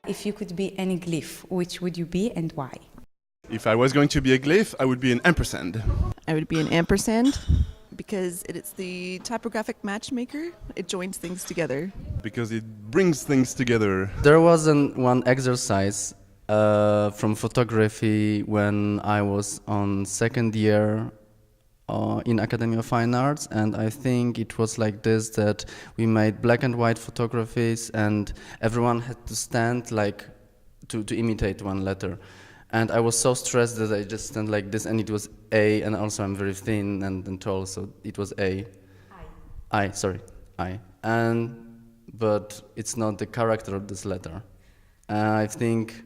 If you could be any glyph, which would you be and why? If I was going to be a glyph, I would be an ampersand. I would be an ampersand because it's the typographic matchmaker. It joins things together. Because it brings things together. There was one exercise from photography when I was on second year in Academy of Fine Arts, and I think it was like this, that we made black and white photographies and everyone had to stand like to imitate one letter. And I was so stressed that I just stand like this, and it was A, and also I'm very thin and tall, so it was A. I. But it's not the character of this letter. I think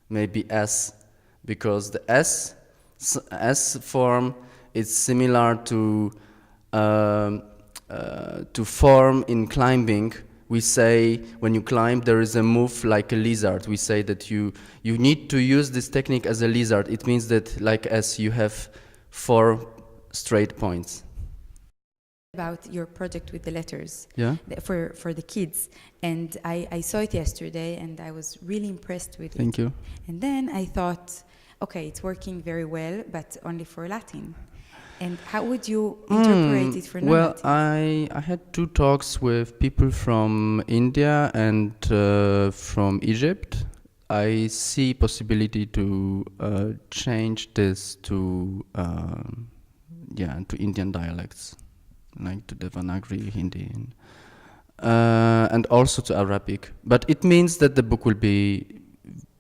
maybe S, because the S form is similar to form in climbing. We say when you climb there is a move like a lizard. We say that you need to use this technique as a lizard. It means that like S you have 4 straight points. About your project with the letters, Yeah? for the kids, and I saw it yesterday and I was really impressed with it. Thank you. And then I thought, okay, it's working very well, but only for Latin. And how would you interpret it for Well, non-Latin? I had 2 talks with people from India and from Egypt. I see possibility to change this to Indian dialects, like to Devanagari, Hindi, and also to Arabic. But it means that the book will be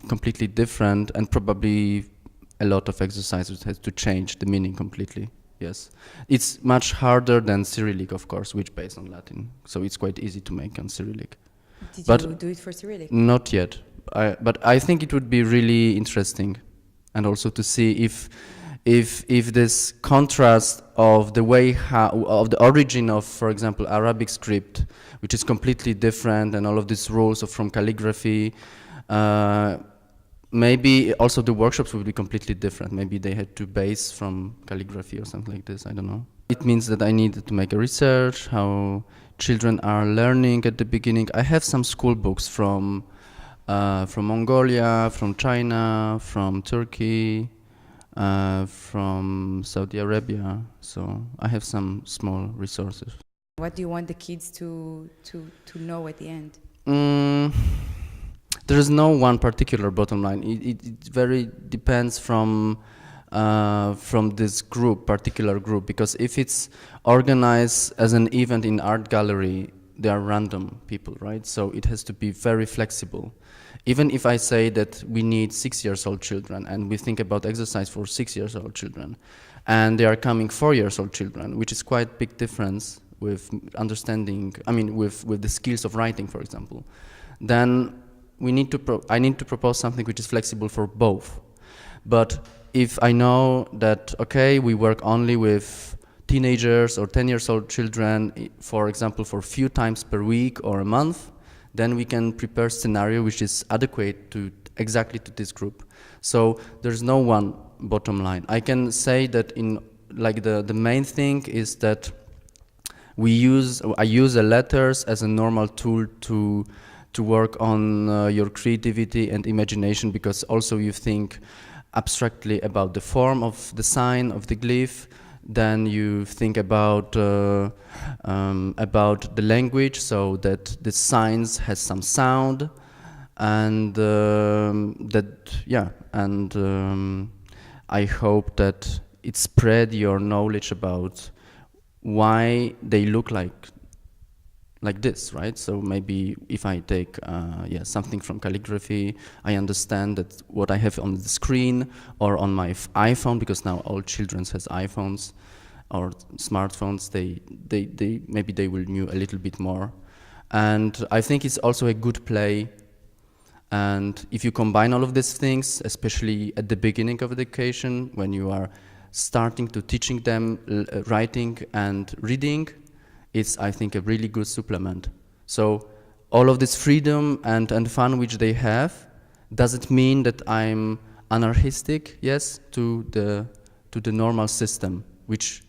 completely different, and probably a lot of exercises has to change the meaning completely. Yes, it's much harder than Cyrillic, of course, which based on Latin. So it's quite easy to make on Cyrillic. Did you do it for Cyrillic? Not yet. But I think it would be really interesting, and also to see if this contrast of the way of the origin of, for example, Arabic script, which is completely different, and all of these rules from calligraphy. Maybe also the workshops would be completely different. Maybe they had to base from calligraphy or something like this, I don't know. It means that I needed to make a research, how children are learning at the beginning. I have some school books from Mongolia, from China, from Turkey, from Saudi Arabia. So I have some small resources. What do you want the kids to know at the end? There is no one particular bottom line. It very depends from this particular group, because if it's organized as an event in art gallery, they are random people, right? So it has to be very flexible. Even if I say that we need 6-year-old children, and we think about exercise for 6-year-old children, and they are coming 4-year-old children, which is quite big difference with understanding, with the skills of writing, for example, then I need to propose something which is flexible for both. But if I know that, okay, we work only with teenagers or 10-year-old children, for example, for a few times per week or a month, then we can prepare scenario which is adequate to exactly to this group. So there's no one bottom line. I can say that the main thing is that I use the letters as a normal tool to work on your creativity and imagination, because also you think abstractly about the form of the sign of the glyph, then you think about the language, so that the signs has some sound, and I hope that it spread your knowledge about why they look like this, right? So maybe if I take something from calligraphy, I understand that what I have on the screen or on my iPhone, because now all children has iPhones or smartphones, maybe they will know a little bit more. And I think it's also a good play. And if you combine all of these things, especially at the beginning of education, when you are starting to teaching them writing and reading, it's, I think, a really good supplement. So all of this freedom and fun which they have doesn't mean that I'm anarchistic, yes, to the normal system, which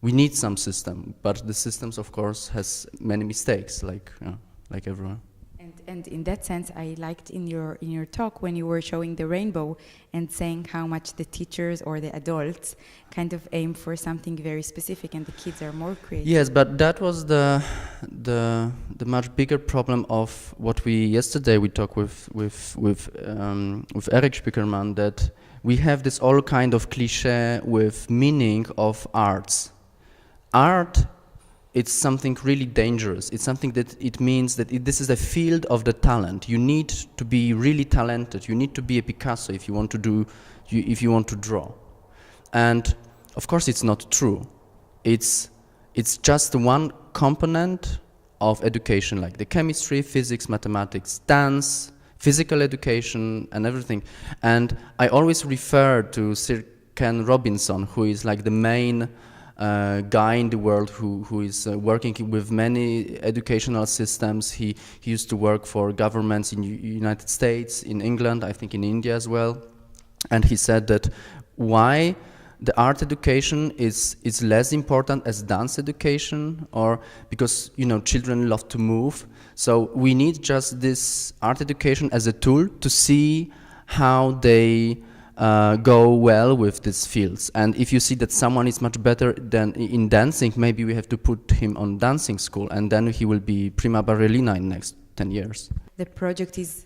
we need some system, but the systems, of course, has many mistakes, like everyone. And And in that sense, I liked in your talk when you were showing the rainbow and saying how much the teachers or the adults kind of aim for something very specific, and the kids are more creative. Yes, but that was the much bigger problem of what we talked with Eric Spiekermann, that we have this all kind of cliché with meaning of arts. Art, it's something really dangerous. It's something that it means that this is a field of the talent. You need to be really talented. You need to be a Picasso if you want to if you want to draw. And of course, it's not true. It's just one component of education, like the chemistry, physics, mathematics, dance, physical education, and everything. And I always refer to Sir Ken Robinson, who is like the main guy in the world who is working with many educational systems. He used to work for governments in United States, in England, I think in India as well. And he said that why the art education is less important as dance education, or because children love to move. So we need just this art education as a tool to see how they go well with these fields. And if you see that someone is much better than in dancing, maybe we have to put him on dancing school, and then he will be prima ballerina in next 10 years. The project is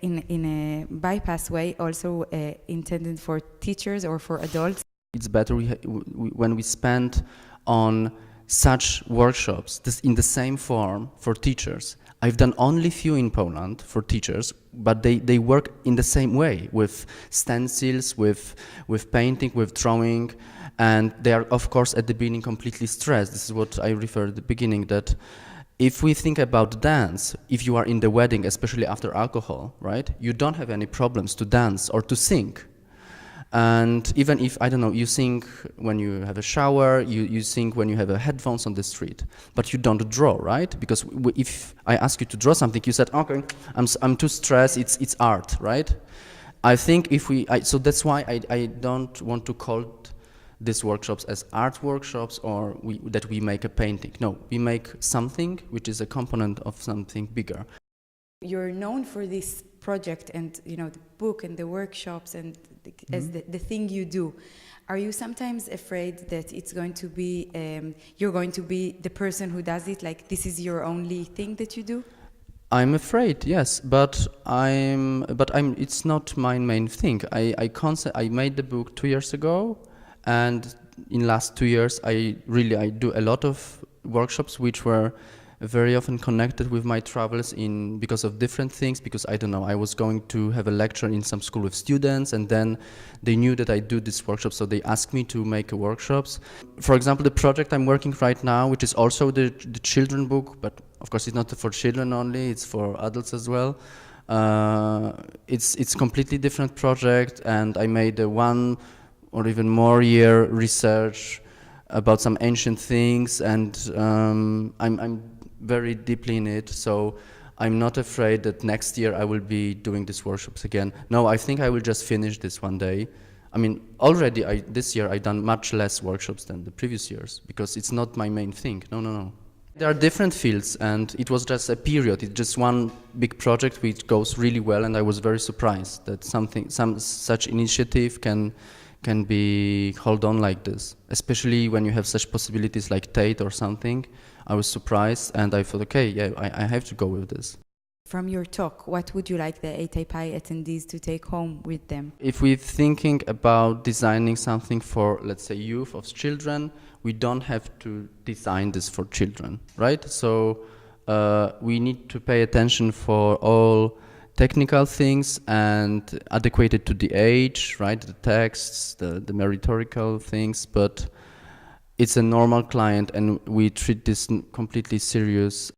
in a bypass way also intended for teachers or for adults. It's better when we spend on such workshops in the same form for teachers. I've done only few in Poland for teachers, but they work in the same way, with stencils, with painting, with drawing, and they are, of course, at the beginning completely stressed. This is what I referred at the beginning, that if we think about dance, if you are in the wedding, especially after alcohol, right, you don't have any problems to dance or to sing. And even if, I don't know, you sing when you have a shower, you sing when you have headphones on the street, but you don't draw, right? Because if I ask you to draw something, you said, okay, I'm too stressed, it's art, right? I think so that's why I don't want to call these workshops as art workshops, or that we make a painting. No, we make something which is a component of something bigger. You're known for this project and the book and the workshops and as the thing you do. Are you sometimes afraid that it's going to be you're going to be the person who does it, like this is your only thing that you do? I'm afraid, yes, but it's not my main thing. I made the book 2 years ago, and in last 2 years I do a lot of workshops which were very often connected with my travels because of different things, because I don't know, I was going to have a lecture in some school with students, and then they knew that I do this workshop, so they asked me to make workshops. For example, the project I'm working right now, which is also the children book, but of course it's not for children only, it's for adults as well. It's completely different project, and I made a 1 or even more year research about some ancient things, and I'm very deeply in it, so I'm not afraid that next year I will be doing these workshops again. No, I think I will just finish this one day. I mean, already this year I've done much less workshops than the previous years, because it's not my main thing. No. There are different fields, and it was just a period. It's just one big project which goes really well, and I was very surprised that some such initiative can be held on like this, especially when you have such possibilities like Tate or something. I was surprised, and I thought, okay, yeah, I have to go with this. From your talk, what would you like the ATypI attendees to take home with them? If we're thinking about designing something for, let's say, youth or children, we don't have to design this for children, right? So we need to pay attention for all technical things and adequate to the age, right? The texts, the meritorical things, but it's a normal client, and we treat this completely serious.